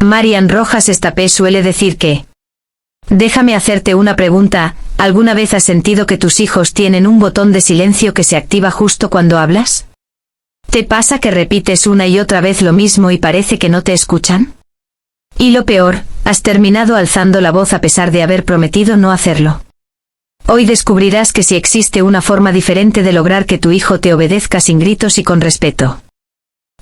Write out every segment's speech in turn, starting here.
Marian Rojas Estapé suele decir que... Déjame hacerte una pregunta, ¿alguna vez has sentido que tus hijos tienen un botón de silencio que se activa justo cuando hablas? ¿Te pasa que repites una y otra vez lo mismo y parece que no te escuchan? Y lo peor, has terminado alzando la voz a pesar de haber prometido no hacerlo. Hoy descubrirás que sí existe una forma diferente de lograr que tu hijo te obedezca sin gritos y con respeto.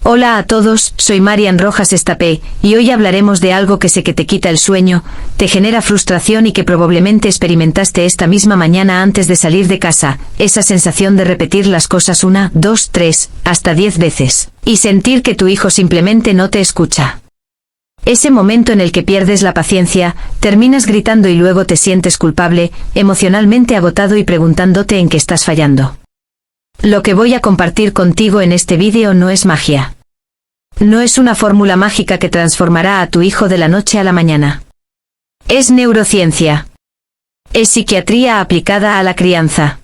Hola a todos, soy Marian Rojas Estapé, y hoy hablaremos de algo que sé que te quita el sueño, te genera frustración y que probablemente experimentaste esta misma mañana antes de salir de casa, esa sensación de repetir las cosas 1, 2, 3, hasta 10 veces, y sentir que tu hijo simplemente no te escucha. Ese momento en el que pierdes la paciencia, terminas gritando y luego te sientes culpable, emocionalmente agotado y preguntándote en qué estás fallando. Lo que voy a compartir contigo en este vídeo no es magia. No es una fórmula mágica que transformará a tu hijo de la noche a la mañana. Es neurociencia. Es psiquiatría aplicada a la crianza.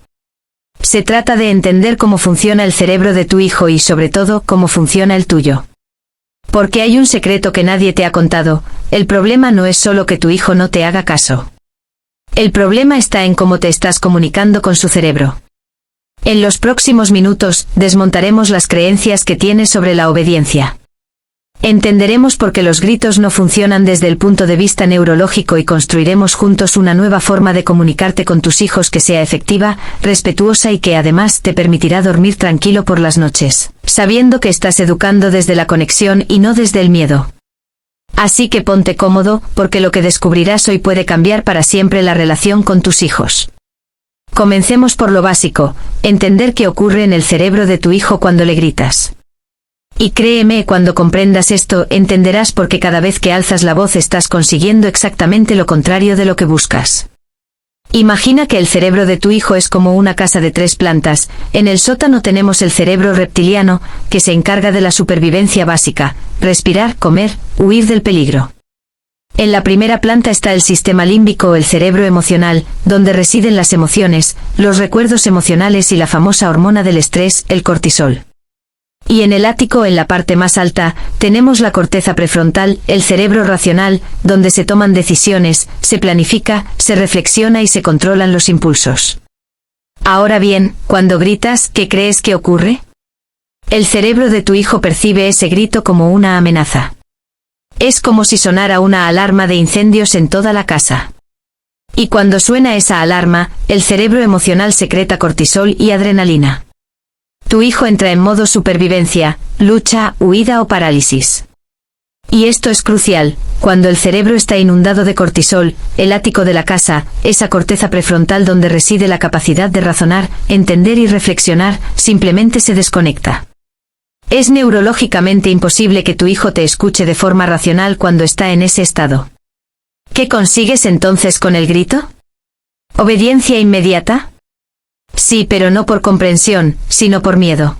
Se trata de entender cómo funciona el cerebro de tu hijo y sobre todo cómo funciona el tuyo. Porque hay un secreto que nadie te ha contado, el problema no es solo que tu hijo no te haga caso. El problema está en cómo te estás comunicando con su cerebro. En los próximos minutos, desmontaremos las creencias que tienes sobre la obediencia. Entenderemos por qué los gritos no funcionan desde el punto de vista neurológico y construiremos juntos una nueva forma de comunicarte con tus hijos que sea efectiva, respetuosa y que además te permitirá dormir tranquilo por las noches, sabiendo que estás educando desde la conexión y no desde el miedo. Así que ponte cómodo, porque lo que descubrirás hoy puede cambiar para siempre la relación con tus hijos. Comencemos por lo básico, entender qué ocurre en el cerebro de tu hijo cuando le gritas. Y créeme, cuando comprendas esto, entenderás por qué cada vez que alzas la voz estás consiguiendo exactamente lo contrario de lo que buscas. Imagina que el cerebro de tu hijo es como una casa de 3 plantas. En el sótano tenemos el cerebro reptiliano, que se encarga de la supervivencia básica, respirar, comer, huir del peligro. En la primera planta está el sistema límbico o el cerebro emocional, donde residen las emociones, los recuerdos emocionales y la famosa hormona del estrés, el cortisol. Y en el ático, en la parte más alta, tenemos la corteza prefrontal, el cerebro racional, donde se toman decisiones, se planifica, se reflexiona y se controlan los impulsos. Ahora bien, cuando gritas, ¿qué crees que ocurre? El cerebro de tu hijo percibe ese grito como una amenaza. Es como si sonara una alarma de incendios en toda la casa. Y cuando suena esa alarma, el cerebro emocional secreta cortisol y adrenalina. Tu hijo entra en modo supervivencia, lucha, huida o parálisis. Y esto es crucial, cuando el cerebro está inundado de cortisol, el ático de la casa, esa corteza prefrontal donde reside la capacidad de razonar, entender y reflexionar, simplemente se desconecta. Es neurológicamente imposible que tu hijo te escuche de forma racional cuando está en ese estado. ¿Qué consigues entonces con el grito? ¿Obediencia inmediata? Sí, pero no por comprensión, sino por miedo.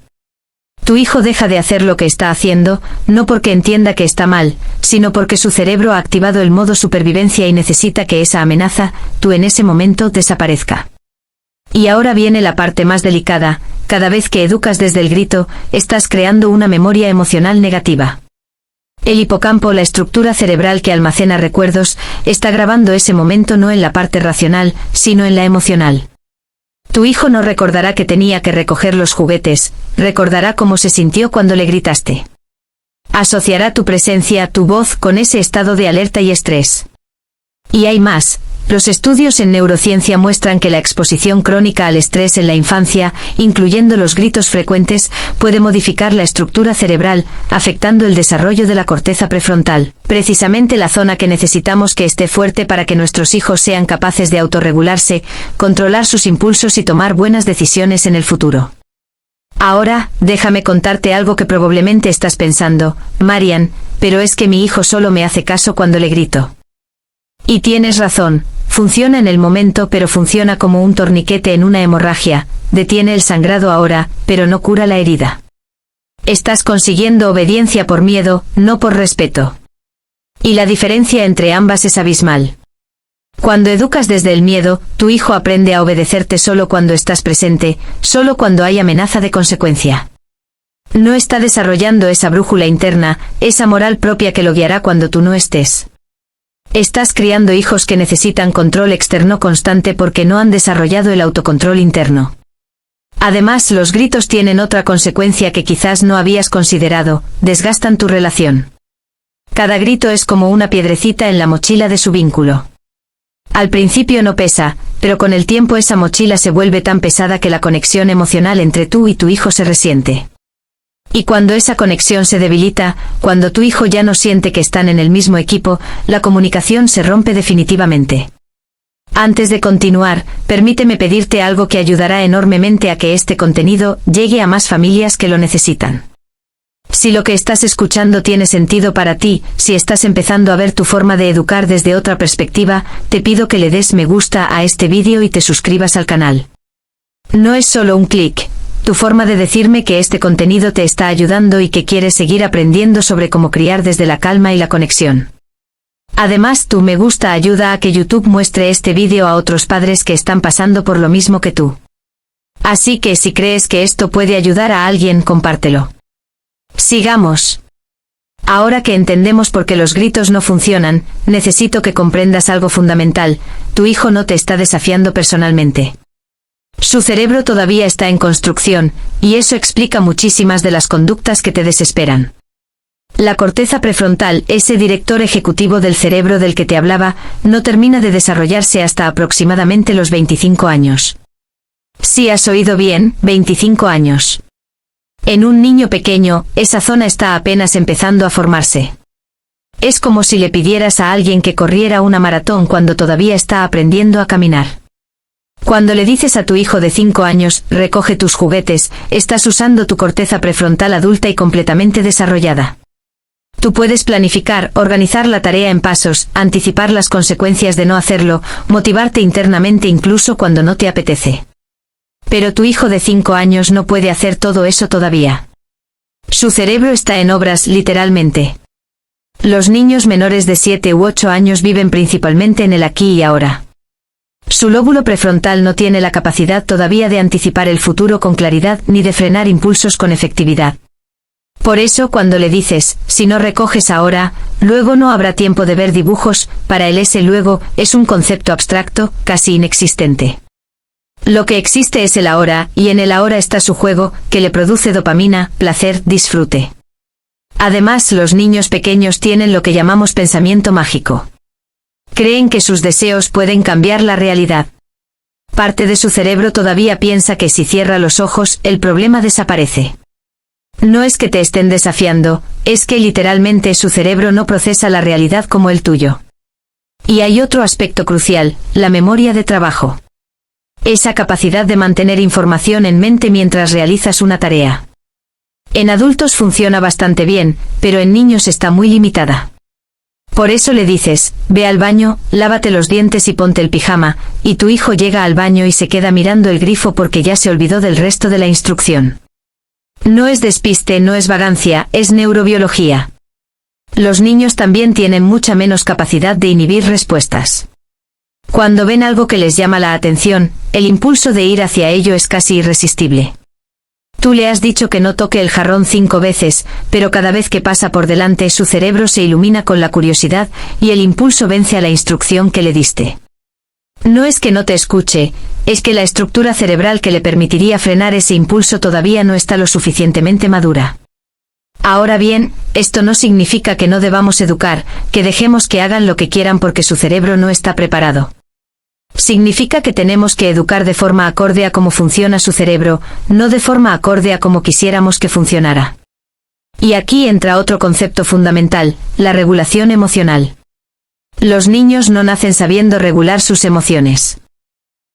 Tu hijo deja de hacer lo que está haciendo, no porque entienda que está mal, sino porque su cerebro ha activado el modo supervivencia y necesita que esa amenaza, tú en ese momento, desaparezca. Y ahora viene la parte más delicada, cada vez que educas desde el grito, estás creando una memoria emocional negativa. El hipocampo, la estructura cerebral que almacena recuerdos, está grabando ese momento no en la parte racional, sino en la emocional. Tu hijo no recordará que tenía que recoger los juguetes, recordará cómo se sintió cuando le gritaste. Asociará tu presencia, tu voz, con ese estado de alerta y estrés. Y hay más. Los estudios en neurociencia muestran que la exposición crónica al estrés en la infancia, incluyendo los gritos frecuentes, puede modificar la estructura cerebral, afectando el desarrollo de la corteza prefrontal, precisamente la zona que necesitamos que esté fuerte para que nuestros hijos sean capaces de autorregularse, controlar sus impulsos y tomar buenas decisiones en el futuro. Ahora, déjame contarte algo que probablemente estás pensando, Marian, pero es que mi hijo solo me hace caso cuando le grito. Y tienes razón, funciona en el momento pero funciona como un torniquete en una hemorragia, detiene el sangrado ahora, pero no cura la herida. Estás consiguiendo obediencia por miedo, no por respeto. Y la diferencia entre ambas es abismal. Cuando educas desde el miedo, tu hijo aprende a obedecerte solo cuando estás presente, solo cuando hay amenaza de consecuencia. No está desarrollando esa brújula interna, esa moral propia que lo guiará cuando tú no estés. Estás criando hijos que necesitan control externo constante porque no han desarrollado el autocontrol interno. Además, los gritos tienen otra consecuencia que quizás no habías considerado: desgastan tu relación. Cada grito es como una piedrecita en la mochila de su vínculo. Al principio no pesa, pero con el tiempo esa mochila se vuelve tan pesada que la conexión emocional entre tú y tu hijo se resiente. Y cuando esa conexión se debilita, cuando tu hijo ya no siente que están en el mismo equipo, la comunicación se rompe definitivamente. Antes de continuar, permíteme pedirte algo que ayudará enormemente a que este contenido llegue a más familias que lo necesitan. Si lo que estás escuchando tiene sentido para ti, si estás empezando a ver tu forma de educar desde otra perspectiva, te pido que le des me gusta a este vídeo y te suscribas al canal. No es solo un clic. Tu forma de decirme que este contenido te está ayudando y que quieres seguir aprendiendo sobre cómo criar desde la calma y la conexión. Además, tu me gusta ayuda a que YouTube muestre este vídeo a otros padres que están pasando por lo mismo que tú. Así que si crees que esto puede ayudar a alguien, compártelo. Sigamos. Ahora que entendemos por qué los gritos no funcionan, necesito que comprendas algo fundamental: tu hijo no te está desafiando personalmente. Su cerebro todavía está en construcción, y eso explica muchísimas de las conductas que te desesperan. La corteza prefrontal, ese director ejecutivo del cerebro del que te hablaba, no termina de desarrollarse hasta aproximadamente los 25 años. Sí, has oído bien, 25 años. En un niño pequeño, esa zona está apenas empezando a formarse. Es como si le pidieras a alguien que corriera una maratón cuando todavía está aprendiendo a caminar. Cuando le dices a tu hijo de 5 años, recoge tus juguetes, estás usando tu corteza prefrontal adulta y completamente desarrollada. Tú puedes planificar, organizar la tarea en pasos, anticipar las consecuencias de no hacerlo, motivarte internamente incluso cuando no te apetece. Pero tu hijo de 5 años no puede hacer todo eso todavía. Su cerebro está en obras, literalmente. Los niños menores de 7 u 8 años viven principalmente en el aquí y ahora. Su lóbulo prefrontal no tiene la capacidad todavía de anticipar el futuro con claridad ni de frenar impulsos con efectividad. Por eso cuando le dices, si no recoges ahora, luego no habrá tiempo de ver dibujos, para él ese luego es un concepto abstracto, casi inexistente. Lo que existe es el ahora, y en el ahora está su juego, que le produce dopamina, placer, disfrute. Además, los niños pequeños tienen lo que llamamos pensamiento mágico. Creen que sus deseos pueden cambiar la realidad. Parte de su cerebro todavía piensa que si cierra los ojos, el problema desaparece. No es que te estén desafiando, es que literalmente su cerebro no procesa la realidad como el tuyo. Y hay otro aspecto crucial: la memoria de trabajo. Esa capacidad de mantener información en mente mientras realizas una tarea. En adultos funciona bastante bien, pero en niños está muy limitada. Por eso le dices, ve al baño, lávate los dientes y ponte el pijama, y tu hijo llega al baño y se queda mirando el grifo porque ya se olvidó del resto de la instrucción. No es despiste, no es vagancia, es neurobiología. Los niños también tienen mucha menos capacidad de inhibir respuestas. Cuando ven algo que les llama la atención, el impulso de ir hacia ello es casi irresistible. Tú le has dicho que no toque el jarrón 5 veces, pero cada vez que pasa por delante su cerebro se ilumina con la curiosidad, y el impulso vence a la instrucción que le diste. No es que no te escuche, es que la estructura cerebral que le permitiría frenar ese impulso todavía no está lo suficientemente madura. Ahora bien, esto no significa que no debamos educar, que dejemos que hagan lo que quieran porque su cerebro no está preparado. Significa que tenemos que educar de forma acorde a cómo funciona su cerebro, no de forma acorde a cómo quisiéramos que funcionara. Y aquí entra otro concepto fundamental: la regulación emocional. Los niños no nacen sabiendo regular sus emociones.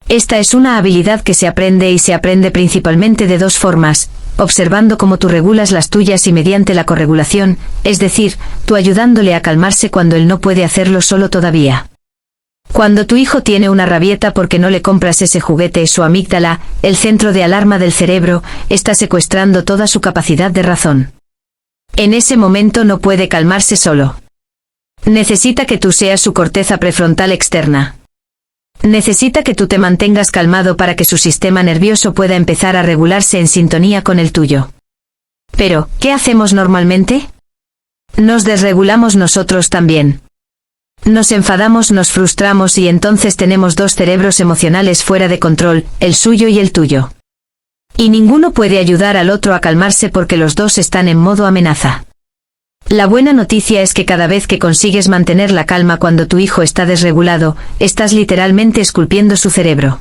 Esta es una habilidad que se aprende y se aprende principalmente de dos formas: observando cómo tú regulas las tuyas y mediante la corregulación, es decir, tú ayudándole a calmarse cuando él no puede hacerlo solo todavía. Cuando tu hijo tiene una rabieta porque no le compras ese juguete, su amígdala, el centro de alarma del cerebro, está secuestrando toda su capacidad de razón. En ese momento no puede calmarse solo. Necesita que tú seas su corteza prefrontal externa. Necesita que tú te mantengas calmado para que su sistema nervioso pueda empezar a regularse en sintonía con el tuyo. Pero, ¿qué hacemos normalmente? Nos desregulamos nosotros también. Nos enfadamos, nos frustramos y entonces tenemos dos cerebros emocionales fuera de control, el suyo y el tuyo. Y ninguno puede ayudar al otro a calmarse porque los dos están en modo amenaza. La buena noticia es que cada vez que consigues mantener la calma cuando tu hijo está desregulado, estás literalmente esculpiendo su cerebro.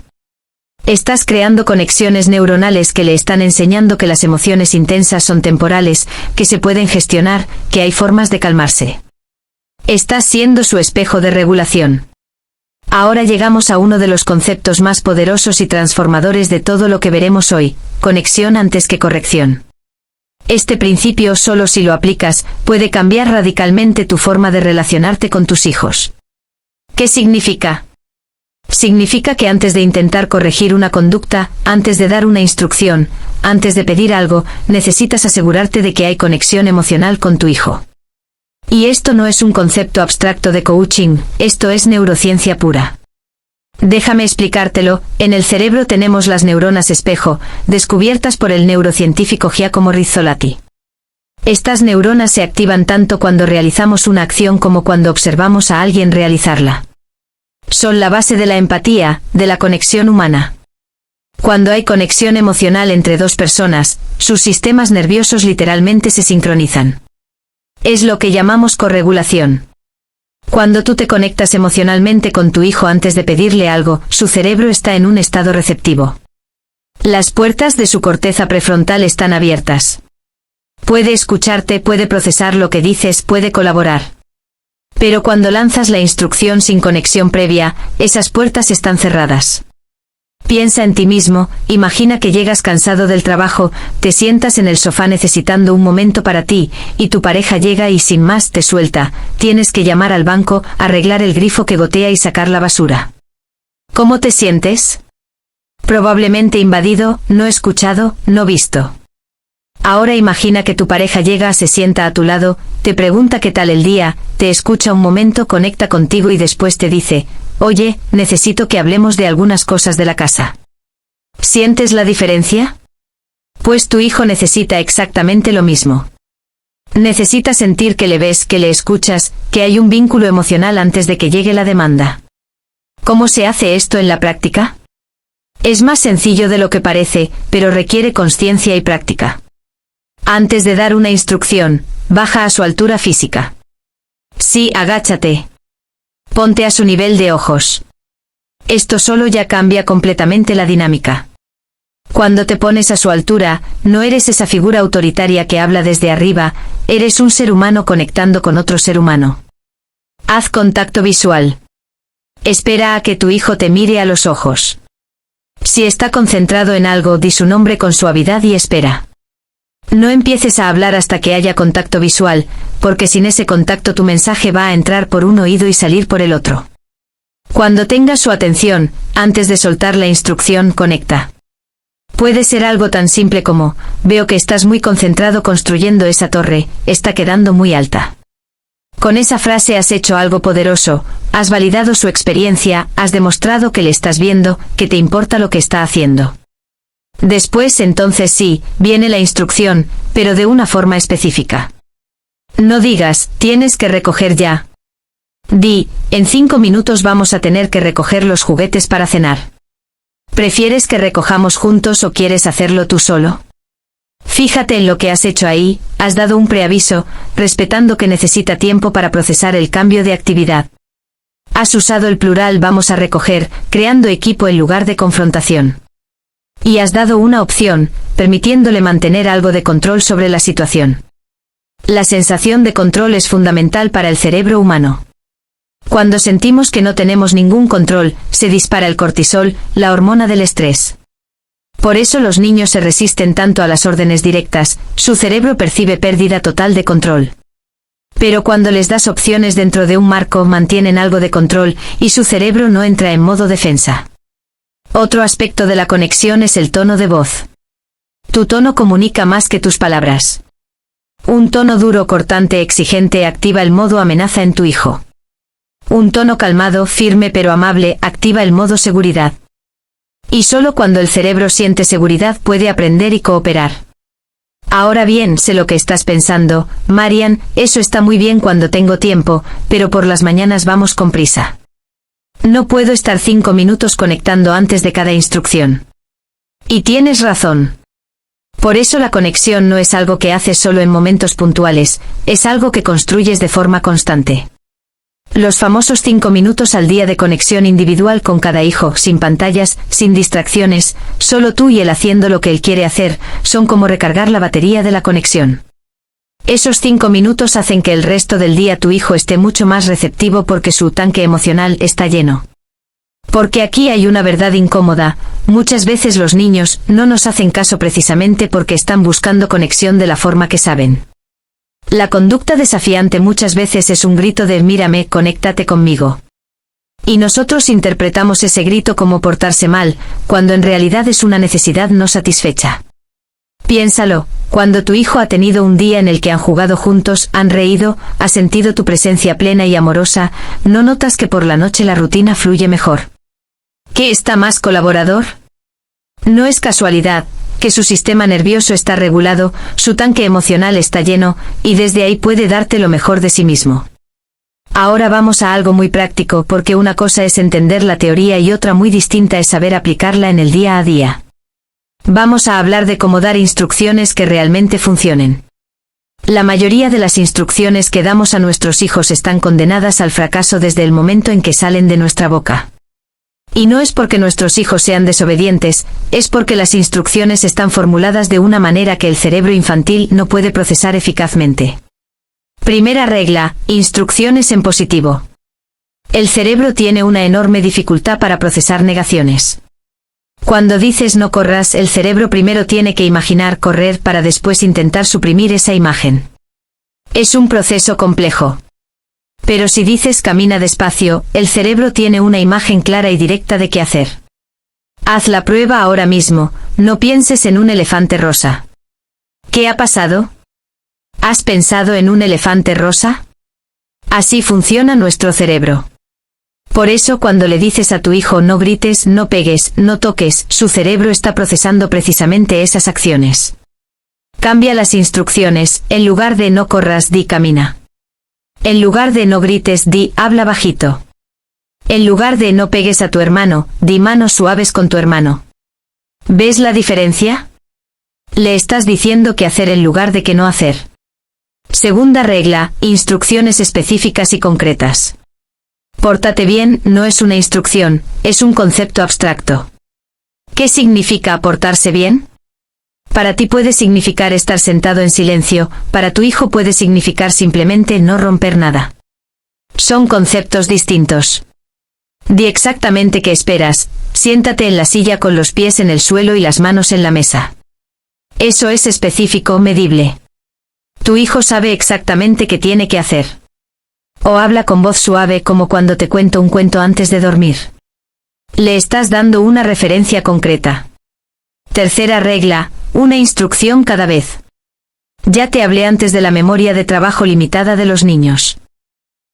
Estás creando conexiones neuronales que le están enseñando que las emociones intensas son temporales, que se pueden gestionar, que hay formas de calmarse. Estás siendo su espejo de regulación. Ahora llegamos a uno de los conceptos más poderosos y transformadores de todo lo que veremos hoy, conexión antes que corrección. Este principio, solo si lo aplicas, puede cambiar radicalmente tu forma de relacionarte con tus hijos. ¿Qué significa? Significa que antes de intentar corregir una conducta, antes de dar una instrucción, antes de pedir algo, necesitas asegurarte de que hay conexión emocional con tu hijo. Y esto no es un concepto abstracto de coaching, esto es neurociencia pura. Déjame explicártelo, en el cerebro tenemos las neuronas espejo, descubiertas por el neurocientífico Giacomo Rizzolatti. Estas neuronas se activan tanto cuando realizamos una acción como cuando observamos a alguien realizarla. Son la base de la empatía, de la conexión humana. Cuando hay conexión emocional entre dos personas, sus sistemas nerviosos literalmente se sincronizan. Es lo que llamamos corregulación. Cuando tú te conectas emocionalmente con tu hijo antes de pedirle algo, su cerebro está en un estado receptivo. Las puertas de su corteza prefrontal están abiertas. Puede escucharte, puede procesar lo que dices, puede colaborar. Pero cuando lanzas la instrucción sin conexión previa, esas puertas están cerradas. Piensa en ti mismo, imagina que llegas cansado del trabajo, te sientas en el sofá necesitando un momento para ti, y tu pareja llega y sin más te suelta, tienes que llamar al banco, arreglar el grifo que gotea y sacar la basura. ¿Cómo te sientes? Probablemente invadido, no escuchado, no visto. Ahora imagina que tu pareja llega, se sienta a tu lado, te pregunta qué tal el día, te escucha un momento, conecta contigo y después te dice, oye, necesito que hablemos de algunas cosas de la casa. ¿Sientes la diferencia? Pues tu hijo necesita exactamente lo mismo. Necesita sentir que le ves, que le escuchas, que hay un vínculo emocional antes de que llegue la demanda. ¿Cómo se hace esto en la práctica? Es más sencillo de lo que parece, pero requiere consciencia y práctica. Antes de dar una instrucción, baja a su altura física. Sí, agáchate. Ponte a su nivel de ojos. Esto solo ya cambia completamente la dinámica. Cuando te pones a su altura, no eres esa figura autoritaria que habla desde arriba, eres un ser humano conectando con otro ser humano. Haz contacto visual. Espera a que tu hijo te mire a los ojos. Si está concentrado en algo, di su nombre con suavidad y espera. No empieces a hablar hasta que haya contacto visual, porque sin ese contacto tu mensaje va a entrar por un oído y salir por el otro. Cuando tengas su atención, antes de soltar la instrucción, conecta. Puede ser algo tan simple como, veo que estás muy concentrado construyendo esa torre, está quedando muy alta. Con esa frase has hecho algo poderoso, has validado su experiencia, has demostrado que le estás viendo, que te importa lo que está haciendo. Después entonces sí, viene la instrucción, pero de una forma específica. No digas, tienes que recoger ya. Di, en 5 minutos vamos a tener que recoger los juguetes para cenar. ¿Prefieres que recojamos juntos o quieres hacerlo tú solo? Fíjate en lo que has hecho ahí, has dado un preaviso, respetando que necesita tiempo para procesar el cambio de actividad. Has usado el plural vamos a recoger, creando equipo en lugar de confrontación. Y has dado una opción, permitiéndole mantener algo de control sobre la situación. La sensación de control es fundamental para el cerebro humano. Cuando sentimos que no tenemos ningún control, se dispara el cortisol, la hormona del estrés. Por eso los niños se resisten tanto a las órdenes directas, su cerebro percibe pérdida total de control. Pero cuando les das opciones dentro de un marco, mantienen algo de control, y su cerebro no entra en modo defensa. Otro aspecto de la conexión es el tono de voz. Tu tono comunica más que tus palabras. Un tono duro, cortante, exigente activa el modo amenaza en tu hijo. Un tono calmado, firme pero amable activa el modo seguridad. Y solo cuando el cerebro siente seguridad puede aprender y cooperar. Ahora bien, sé lo que estás pensando, Marian, eso está muy bien cuando tengo tiempo, pero por las mañanas vamos con prisa. No puedo estar 5 minutos conectando antes de cada instrucción. Y tienes razón. Por eso la conexión no es algo que haces solo en momentos puntuales, es algo que construyes de forma constante. Los famosos 5 minutos al día de conexión individual con cada hijo, sin pantallas, sin distracciones, solo tú y él haciendo lo que él quiere hacer, son como recargar la batería de la conexión. Esos 5 minutos hacen que el resto del día tu hijo esté mucho más receptivo porque su tanque emocional está lleno. Porque aquí hay una verdad incómoda, muchas veces los niños no nos hacen caso precisamente porque están buscando conexión de la forma que saben. La conducta desafiante muchas veces es un grito de mírame, conéctate conmigo. Y nosotros interpretamos ese grito como portarse mal, cuando en realidad es una necesidad no satisfecha. Piénsalo, cuando tu hijo ha tenido un día en el que han jugado juntos, han reído, ha sentido tu presencia plena y amorosa, ¿no notas que por la noche la rutina fluye mejor? ¿Qué está más colaborador? No es casualidad que su sistema nervioso está regulado, su tanque emocional está lleno, y desde ahí puede darte lo mejor de sí mismo. Ahora vamos a algo muy práctico porque una cosa es entender la teoría y otra muy distinta es saber aplicarla en el día a día. Vamos a hablar de cómo dar instrucciones que realmente funcionen. La mayoría de las instrucciones que damos a nuestros hijos están condenadas al fracaso desde el momento en que salen de nuestra boca. Y no es porque nuestros hijos sean desobedientes, es porque las instrucciones están formuladas de una manera que el cerebro infantil no puede procesar eficazmente. Primera regla, instrucciones en positivo. El cerebro tiene una enorme dificultad para procesar negaciones. Cuando dices no corras, el cerebro primero tiene que imaginar correr para después intentar suprimir esa imagen. Es un proceso complejo. Pero si dices camina despacio, el cerebro tiene una imagen clara y directa de qué hacer. Haz la prueba ahora mismo, no pienses en un elefante rosa. ¿Qué ha pasado? ¿Has pensado en un elefante rosa? Así funciona nuestro cerebro. Por eso cuando le dices a tu hijo no grites, no pegues, no toques, su cerebro está procesando precisamente esas acciones. Cambia las instrucciones, en lugar de no corras, di camina. En lugar de no grites, di habla bajito. En lugar de no pegues a tu hermano, di manos suaves con tu hermano. ¿Ves la diferencia? Le estás diciendo qué hacer en lugar de qué no hacer. Segunda regla, instrucciones específicas y concretas. Pórtate bien no es una instrucción, es un concepto abstracto. ¿Qué significa portarse bien? Para ti puede significar estar sentado en silencio, para tu hijo puede significar simplemente no romper nada. Son conceptos distintos. Di exactamente qué esperas, siéntate en la silla con los pies en el suelo y las manos en la mesa. Eso es específico, medible. Tu hijo sabe exactamente qué tiene que hacer. O habla con voz suave como cuando te cuento un cuento antes de dormir. Le estás dando una referencia concreta. Tercera regla, una instrucción cada vez. Ya te hablé antes de la memoria de trabajo limitada de los niños.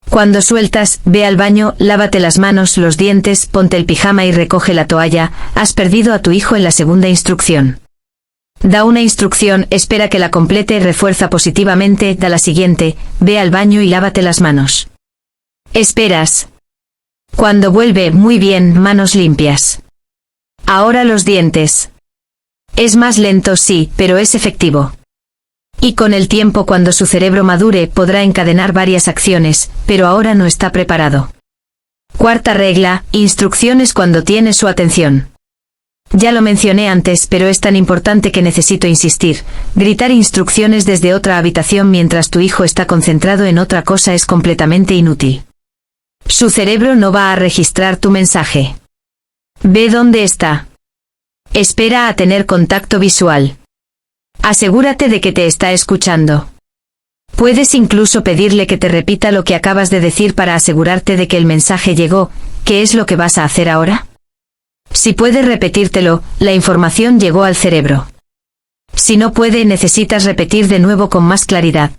Cuando sueltas, ve al baño, lávate las manos, los dientes, ponte el pijama y recoge la toalla, has perdido a tu hijo en la segunda instrucción. Da una instrucción, espera que la complete, refuerza positivamente, da la siguiente, ve al baño y lávate las manos. Esperas. Cuando vuelve, muy bien, manos limpias. Ahora los dientes. Es más lento, sí, pero es efectivo. Y con el tiempo, cuando su cerebro madure, podrá encadenar varias acciones, pero ahora no está preparado. Cuarta regla, instrucciones cuando tiene su atención. Ya lo mencioné antes, pero es tan importante que necesito insistir. Gritar instrucciones desde otra habitación mientras tu hijo está concentrado en otra cosa es completamente inútil. Su cerebro no va a registrar tu mensaje. Ve dónde está. Espera a tener contacto visual. Asegúrate de que te está escuchando. Puedes incluso pedirle que te repita lo que acabas de decir para asegurarte de que el mensaje llegó. ¿Qué es lo que vas a hacer ahora? Si puede repetírtelo, la información llegó al cerebro. Si no puede, necesitas repetir de nuevo con más claridad.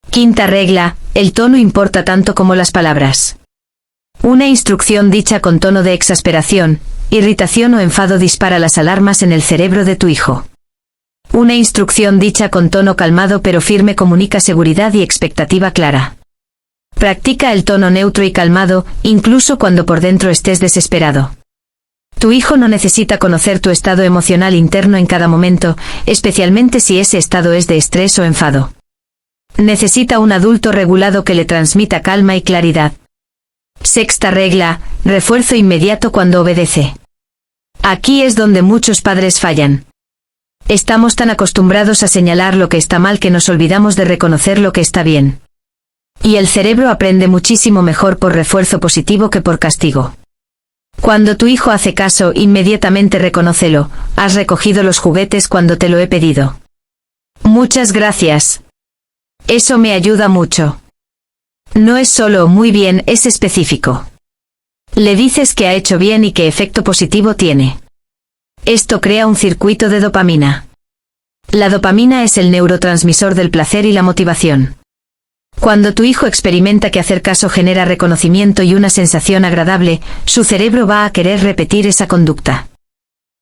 Quinta regla, el tono importa tanto como las palabras. Una instrucción dicha con tono de exasperación, irritación o enfado dispara las alarmas en el cerebro de tu hijo. Una instrucción dicha con tono calmado pero firme comunica seguridad y expectativa clara. Practica el tono neutro y calmado, incluso cuando por dentro estés desesperado. Tu hijo no necesita conocer tu estado emocional interno en cada momento, especialmente si ese estado es de estrés o enfado. Necesita un adulto regulado que le transmita calma y claridad. Sexta regla: refuerzo inmediato cuando obedece. Aquí es donde muchos padres fallan. Estamos tan acostumbrados a señalar lo que está mal que nos olvidamos de reconocer lo que está bien. Y el cerebro aprende muchísimo mejor por refuerzo positivo que por castigo. Cuando tu hijo hace caso, inmediatamente reconócelo: has recogido los juguetes cuando te lo he pedido. Muchas gracias. Eso me ayuda mucho. No es solo muy bien, es específico. Le dices que ha hecho bien y qué efecto positivo tiene. Esto crea un circuito de dopamina. La dopamina es el neurotransmisor del placer y la motivación. Cuando tu hijo experimenta que hacer caso genera reconocimiento y una sensación agradable, su cerebro va a querer repetir esa conducta.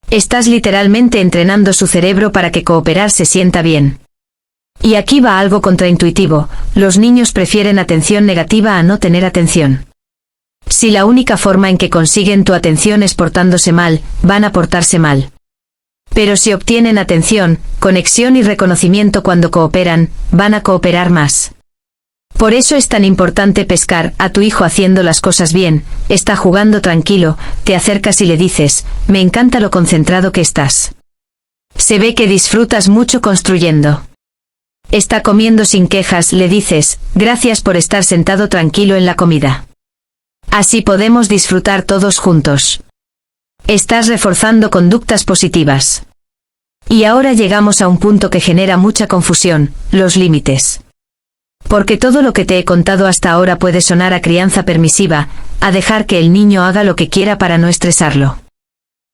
Estás literalmente entrenando su cerebro para que cooperar se sienta bien. Y aquí va algo contraintuitivo: los niños prefieren atención negativa a no tener atención. Si la única forma en que consiguen tu atención es portándose mal, van a portarse mal. Pero si obtienen atención, conexión y reconocimiento cuando cooperan, van a cooperar más. Por eso es tan importante pescar a tu hijo haciendo las cosas bien. Está jugando tranquilo, te acercas y le dices: me encanta lo concentrado que estás. Se ve que disfrutas mucho construyendo. Está comiendo sin quejas, le dices: gracias por estar sentado tranquilo en la comida. Así podemos disfrutar todos juntos. Estás reforzando conductas positivas. Y ahora llegamos a un punto que genera mucha confusión: los límites. Porque todo lo que te he contado hasta ahora puede sonar a crianza permisiva, a dejar que el niño haga lo que quiera para no estresarlo.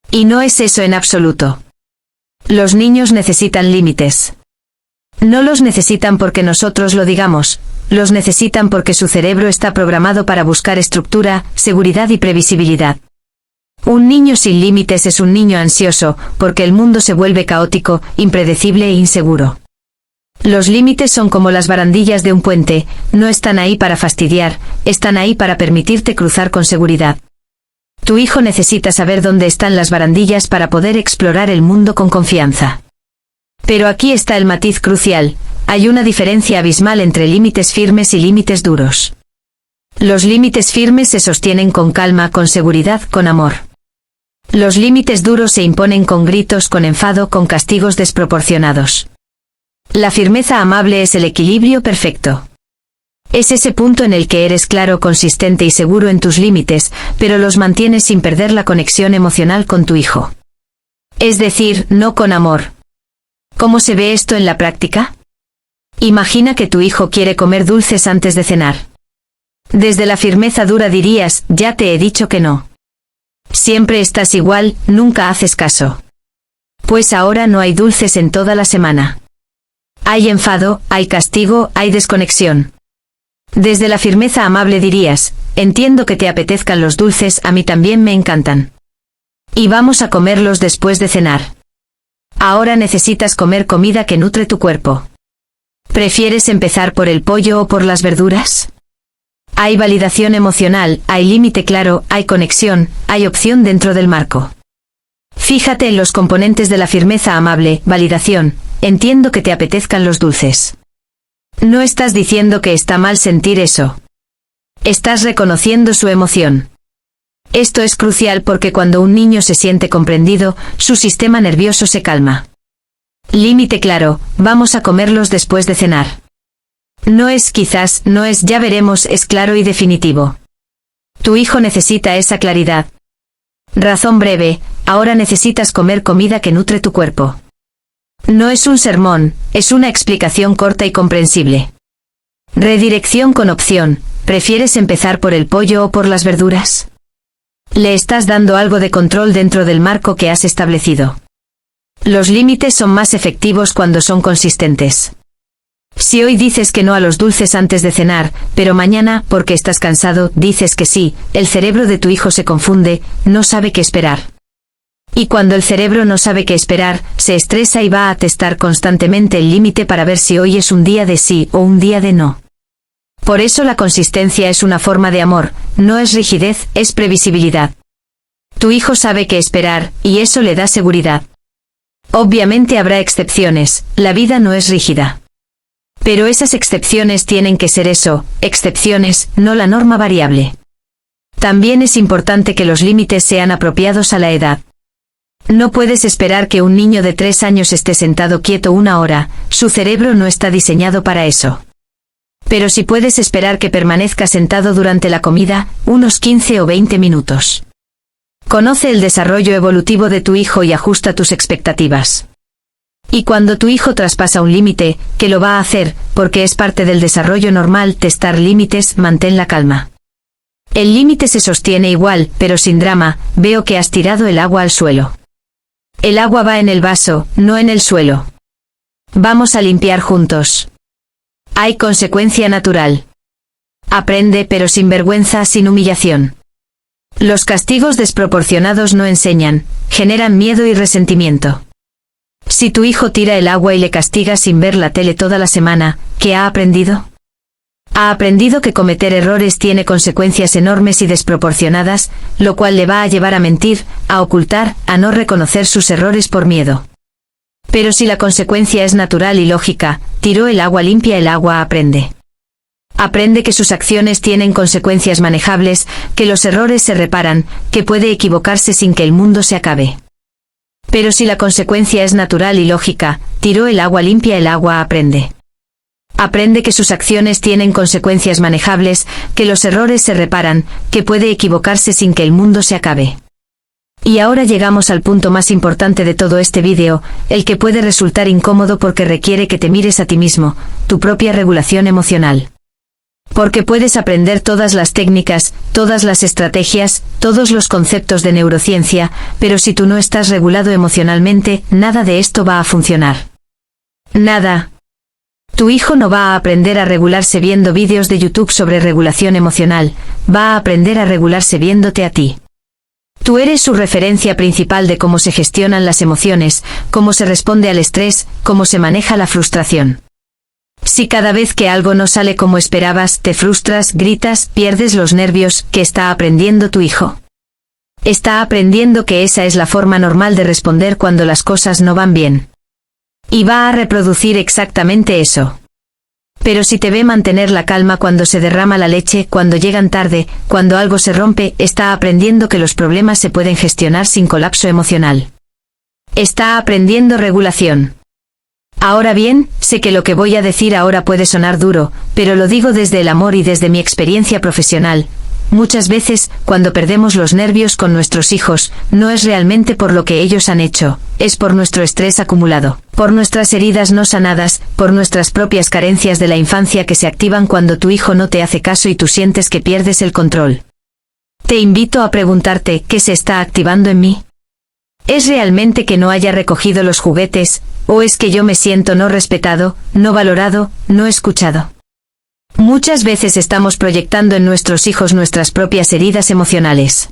Y no es eso en absoluto. Los niños necesitan límites. No los necesitan porque nosotros lo digamos, los necesitan porque su cerebro está programado para buscar estructura, seguridad y previsibilidad. Un niño sin límites es un niño ansioso, porque el mundo se vuelve caótico, impredecible e inseguro. Los límites son como las barandillas de un puente: no están ahí para fastidiar, están ahí para permitirte cruzar con seguridad. Tu hijo necesita saber dónde están las barandillas para poder explorar el mundo con confianza. Pero aquí está el matiz crucial: hay una diferencia abismal entre límites firmes y límites duros. Los límites firmes se sostienen con calma, con seguridad, con amor. Los límites duros se imponen con gritos, con enfado, con castigos desproporcionados. La firmeza amable es el equilibrio perfecto. Es ese punto en el que eres claro, consistente y seguro en tus límites, pero los mantienes sin perder la conexión emocional con tu hijo. Es decir, no con amor. ¿Cómo se ve esto en la práctica? Imagina que tu hijo quiere comer dulces antes de cenar. Desde la firmeza dura dirías: ya te he dicho que no. Siempre estás igual, nunca haces caso. Pues ahora no hay dulces en toda la semana. Hay enfado, hay castigo, hay desconexión. Desde la firmeza amable dirías: entiendo que te apetezcan los dulces, a mí también me encantan. Y vamos a comerlos después de cenar. Ahora necesitas comer comida que nutre tu cuerpo. ¿Prefieres empezar por el pollo o por las verduras? Hay validación emocional, hay límite claro, hay conexión, hay opción dentro del marco. Fíjate en los componentes de la firmeza amable: validación, entiendo que te apetezcan los dulces. No estás diciendo que está mal sentir eso. Estás reconociendo su emoción. Esto es crucial porque cuando un niño se siente comprendido, su sistema nervioso se calma. Límite claro: vamos a comerlos después de cenar. No es quizás, no es ya veremos, es claro y definitivo. Tu hijo necesita esa claridad. Razón breve: ahora necesitas comer comida que nutre tu cuerpo. No es un sermón, es una explicación corta y comprensible. Redirección con opción: ¿prefieres empezar por el pollo o por las verduras? Le estás dando algo de control dentro del marco que has establecido. Los límites son más efectivos cuando son consistentes. Si hoy dices que no a los dulces antes de cenar, pero mañana, porque estás cansado, dices que sí, el cerebro de tu hijo se confunde, no sabe qué esperar. Y cuando el cerebro no sabe qué esperar, se estresa y va a testar constantemente el límite para ver si hoy es un día de sí o un día de no. Por eso la consistencia es una forma de amor, no es rigidez, es previsibilidad. Tu hijo sabe qué esperar, y eso le da seguridad. Obviamente habrá excepciones, la vida no es rígida. Pero esas excepciones tienen que ser eso, excepciones, no la norma variable. También es importante que los límites sean apropiados a la edad. No puedes esperar que un niño de 3 años esté sentado quieto 1 hora, su cerebro no está diseñado para eso. Pero sí puedes esperar que permanezca sentado durante la comida, unos 15 o 20 minutos. Conoce el desarrollo evolutivo de tu hijo y ajusta tus expectativas. Y cuando tu hijo traspasa un límite, que lo va a hacer, porque es parte del desarrollo normal testar límites, mantén la calma. El límite se sostiene igual, pero sin drama, veo que has tirado el agua al suelo. El agua va en el vaso, no en el suelo. Vamos a limpiar juntos. Hay consecuencia natural. Aprende pero sin vergüenza, sin humillación. Los castigos desproporcionados no enseñan, generan miedo y resentimiento. Si tu hijo tira el agua y le castigas sin ver la tele toda la semana, ¿qué ha aprendido? Ha aprendido que cometer errores tiene consecuencias enormes y desproporcionadas, lo cual le va a llevar a mentir, a ocultar, a no reconocer sus errores por miedo. Pero si la consecuencia es natural y lógica, tiró el agua, limpia el agua, aprende. Aprende que sus acciones tienen consecuencias manejables, que los errores se reparan, que puede equivocarse sin que el mundo se acabe. Pero si la consecuencia es natural y lógica, tiró el agua, limpia el agua, aprende. Aprende que sus acciones tienen consecuencias manejables, que los errores se reparan, que puede equivocarse sin que el mundo se acabe. Y ahora llegamos al punto más importante de todo este vídeo, el que puede resultar incómodo porque requiere que te mires a ti mismo, tu propia regulación emocional. Porque puedes aprender todas las técnicas, todas las estrategias, todos los conceptos de neurociencia, pero si tú no estás regulado emocionalmente, nada de esto va a funcionar. Nada. Tu hijo no va a aprender a regularse viendo vídeos de YouTube sobre regulación emocional, va a aprender a regularse viéndote a ti. Tú eres su referencia principal de cómo se gestionan las emociones, cómo se responde al estrés, cómo se maneja la frustración. Si cada vez que algo no sale como esperabas, te frustras, gritas, pierdes los nervios, ¿qué está aprendiendo tu hijo? Está aprendiendo que esa es la forma normal de responder cuando las cosas no van bien. Y va a reproducir exactamente eso. Pero si te ve mantener la calma cuando se derrama la leche, cuando llegan tarde, cuando algo se rompe, está aprendiendo que los problemas se pueden gestionar sin colapso emocional. Está aprendiendo regulación. Ahora bien, sé que lo que voy a decir ahora puede sonar duro, pero lo digo desde el amor y desde mi experiencia profesional. Muchas veces, cuando perdemos los nervios con nuestros hijos, no es realmente por lo que ellos han hecho, es por nuestro estrés acumulado, por nuestras heridas no sanadas, por nuestras propias carencias de la infancia que se activan cuando tu hijo no te hace caso y tú sientes que pierdes el control. Te invito a preguntarte, ¿qué se está activando en mí? ¿Es realmente que no haya recogido los juguetes, o es que yo me siento no respetado, no valorado, no escuchado? Muchas veces estamos proyectando en nuestros hijos nuestras propias heridas emocionales.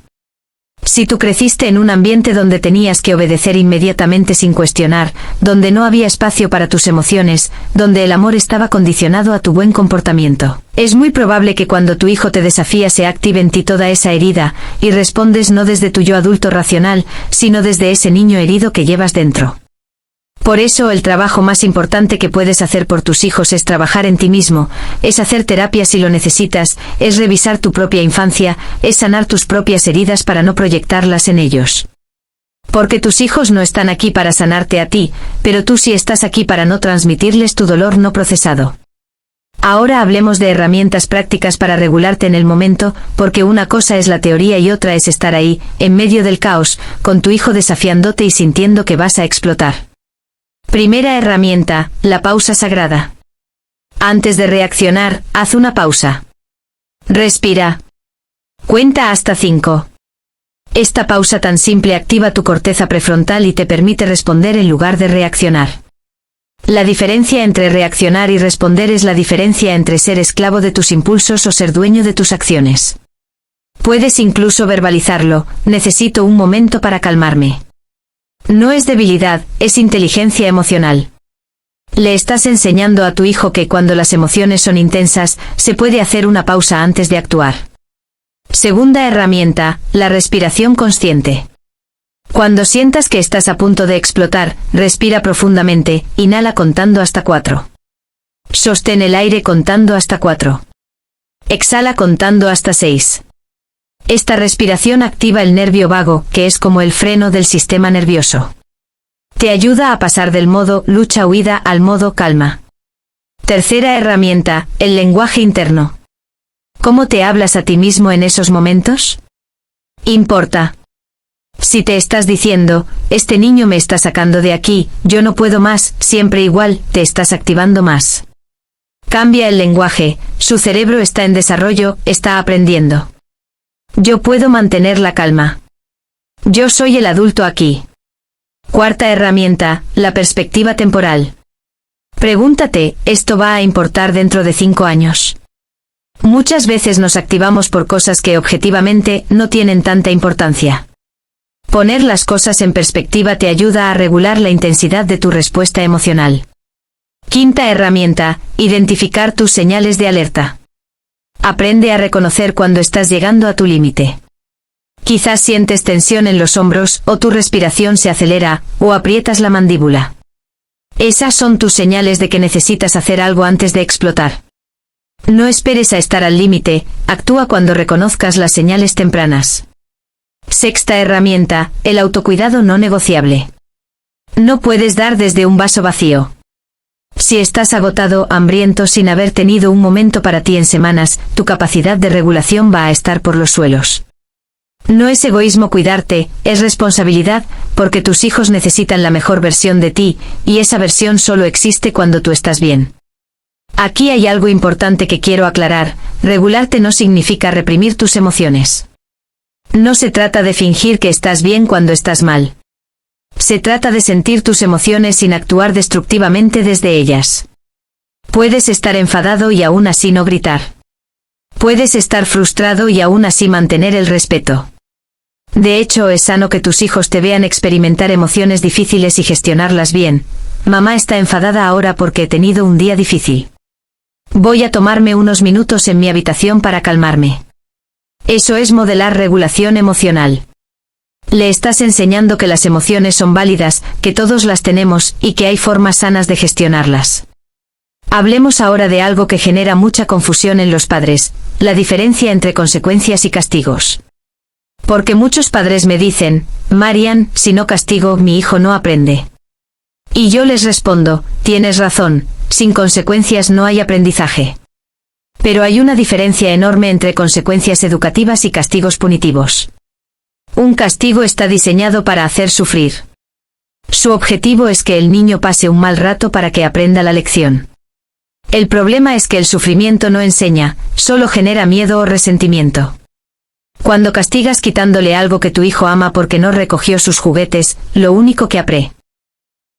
Si tú creciste en un ambiente donde tenías que obedecer inmediatamente sin cuestionar, donde no había espacio para tus emociones, donde el amor estaba condicionado a tu buen comportamiento, es muy probable que cuando tu hijo te desafía se active en ti toda esa herida, y respondes no desde tu yo adulto racional, sino desde ese niño herido que llevas dentro. Por eso el trabajo más importante que puedes hacer por tus hijos es trabajar en ti mismo, es hacer terapia si lo necesitas, es revisar tu propia infancia, es sanar tus propias heridas para no proyectarlas en ellos. Porque tus hijos no están aquí para sanarte a ti, pero tú sí estás aquí para no transmitirles tu dolor no procesado. Ahora hablemos de herramientas prácticas para regularte en el momento, porque una cosa es la teoría y otra es estar ahí, en medio del caos, con tu hijo desafiándote y sintiendo que vas a explotar. Primera herramienta, la pausa sagrada. Antes de reaccionar, haz una pausa. Respira. Cuenta hasta 5. Esta pausa tan simple activa tu corteza prefrontal y te permite responder en lugar de reaccionar. La diferencia entre reaccionar y responder es la diferencia entre ser esclavo de tus impulsos o ser dueño de tus acciones. Puedes incluso verbalizarlo, necesito un momento para calmarme. No es debilidad, es inteligencia emocional. Le estás enseñando a tu hijo que cuando las emociones son intensas, se puede hacer una pausa antes de actuar. Segunda herramienta, la respiración consciente. Cuando sientas que estás a punto de explotar, respira profundamente, inhala contando hasta 4. Sostén el aire contando hasta 4. Exhala contando hasta 6. Esta respiración activa el nervio vago, que es como el freno del sistema nervioso. Te ayuda a pasar del modo lucha-huida al modo calma. Tercera herramienta, el lenguaje interno. ¿Cómo te hablas a ti mismo en esos momentos? Importa. Si te estás diciendo, este niño me está sacando de aquí, yo no puedo más, siempre igual, te estás activando más. Cambia el lenguaje, su cerebro está en desarrollo, está aprendiendo. Yo puedo mantener la calma. Yo soy el adulto aquí. Cuarta herramienta, la perspectiva temporal. Pregúntate, ¿esto va a importar dentro de 5 años? Muchas veces nos activamos por cosas que objetivamente no tienen tanta importancia. Poner las cosas en perspectiva te ayuda a regular la intensidad de tu respuesta emocional. Quinta herramienta, identificar tus señales de alerta. Aprende a reconocer cuando estás llegando a tu límite. Quizás sientes tensión en los hombros, o tu respiración se acelera, o aprietas la mandíbula. Esas son tus señales de que necesitas hacer algo antes de explotar. No esperes a estar al límite, actúa cuando reconozcas las señales tempranas. Sexta herramienta, el autocuidado no negociable. No puedes dar desde un vaso vacío. Si estás agotado, hambriento sin haber tenido un momento para ti en semanas, tu capacidad de regulación va a estar por los suelos. No es egoísmo cuidarte, es responsabilidad, porque tus hijos necesitan la mejor versión de ti, y esa versión solo existe cuando tú estás bien. Aquí hay algo importante que quiero aclarar, regularte no significa reprimir tus emociones. No se trata de fingir que estás bien cuando estás mal. Se trata de sentir tus emociones sin actuar destructivamente desde ellas. Puedes estar enfadado y aún así no gritar. Puedes estar frustrado y aún así mantener el respeto. De hecho, es sano que tus hijos te vean experimentar emociones difíciles y gestionarlas bien. Mamá está enfadada ahora porque he tenido un día difícil. Voy a tomarme unos minutos en mi habitación para calmarme. Eso es modelar regulación emocional. Le estás enseñando que las emociones son válidas, que todos las tenemos, y que hay formas sanas de gestionarlas. Hablemos ahora de algo que genera mucha confusión en los padres, la diferencia entre consecuencias y castigos. Porque muchos padres me dicen, Marian, si no castigo, mi hijo no aprende. Y yo les respondo, tienes razón, sin consecuencias no hay aprendizaje. Pero hay una diferencia enorme entre consecuencias educativas y castigos punitivos. Un castigo está diseñado para hacer sufrir. Su objetivo es que el niño pase un mal rato para que aprenda la lección. El problema es que el sufrimiento no enseña, solo genera miedo o resentimiento. Cuando castigas quitándole algo que tu hijo ama porque no recogió sus juguetes, lo único que